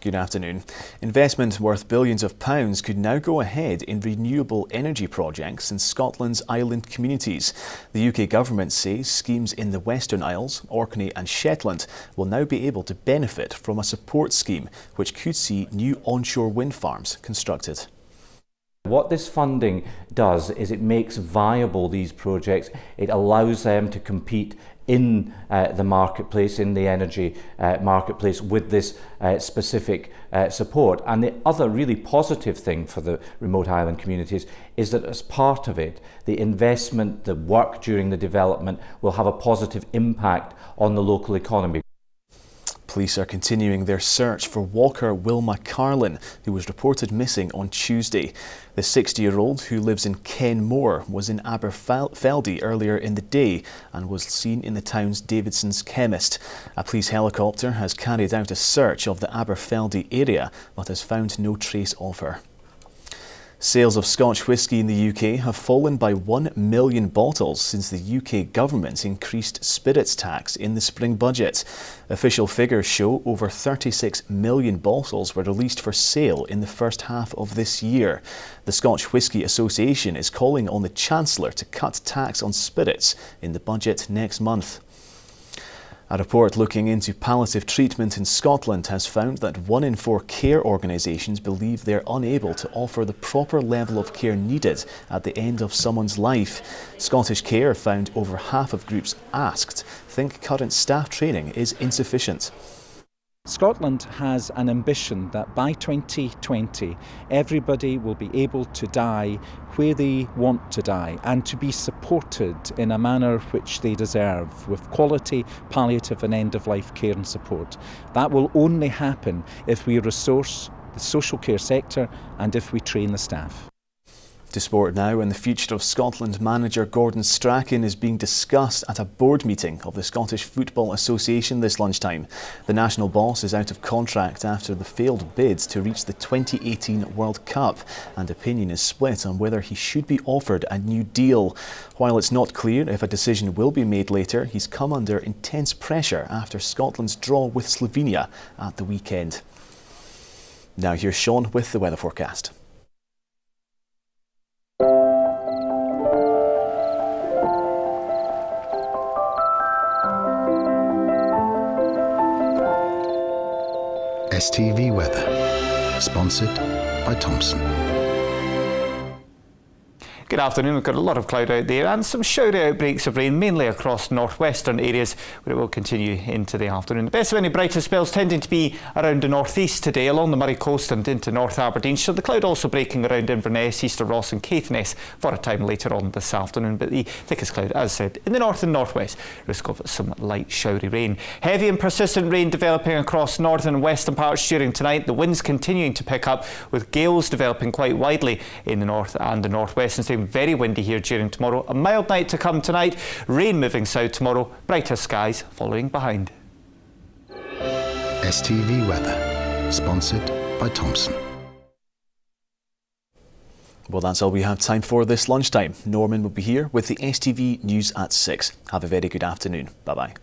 Good afternoon. Investment worth billions of pounds could now go ahead in renewable energy projects in Scotland's island communities. The UK government says schemes in the Western Isles, Orkney and Shetland will now be able to benefit from a support scheme which could see new onshore wind farms constructed. What this funding does is it makes viable these projects. It allows them to compete in the marketplace, in the energy marketplace, with this specific support. And the other really positive thing for the remote island communities is that as part of it, the investment, the work during the development will have a positive impact on the local economy. Police are continuing their search for Walker Wilma Carlin, who was reported missing on Tuesday. The 60-year-old, who lives in Kenmore, was in Aberfeldy earlier in the day and was seen in the town's Davidson's chemist. A police helicopter has carried out a search of the Aberfeldy area but has found no trace of her. Sales of Scotch whisky in the UK have fallen by 1 million bottles since the UK government increased spirits tax in the spring budget. Official figures show over 36 million bottles were released for sale in the first half of this year. The Scotch Whisky Association is calling on the Chancellor to cut tax on spirits in the budget next month. A report looking into palliative treatment in Scotland has found that 1 in 4 care organisations believe they're unable to offer the proper level of care needed at the end of someone's life. Scottish Care found over half of groups asked think current staff training is insufficient. Scotland has an ambition that by 2020 everybody will be able to die where they want to die and to be supported in a manner which they deserve with quality, palliative and end-of-life care and support. That will only happen if we resource the social care sector and if we train the staff. To sport now, and the future of Scotland manager Gordon Strachan is being discussed at a board meeting of the Scottish Football Association this lunchtime. The national boss is out of contract after the failed bid to reach the 2018 World Cup, and opinion is split on whether he should be offered a new deal. While it's not clear if a decision will be made later, he's come under intense pressure after Scotland's draw with Slovenia at the weekend. Now here's Sean with the weather forecast. STV Weather, sponsored by Thompson. Good afternoon. We've got a lot of cloud out there and some showery outbreaks of rain, mainly across northwestern areas, where it will continue into the afternoon. The best of any brighter spells tending to be around the northeast today, along the Murray coast and into North Aberdeenshire. The cloud also breaking around Inverness, Easter Ross and Caithness for a time later on this afternoon. But the thickest cloud, as said, in the north and northwest, risk of some light showery rain. Heavy and persistent rain developing across northern and western parts during tonight. The winds continuing to pick up, with gales developing quite widely in the north and the northwest, and staying very windy here during tomorrow. A mild night to come tonight, rain moving south tomorrow, brighter skies following behind. STV Weather, sponsored by Thompson. Well, that's all we have time for this lunchtime. Norman will be here with the STV News at 6. Have a very good afternoon. Bye-bye.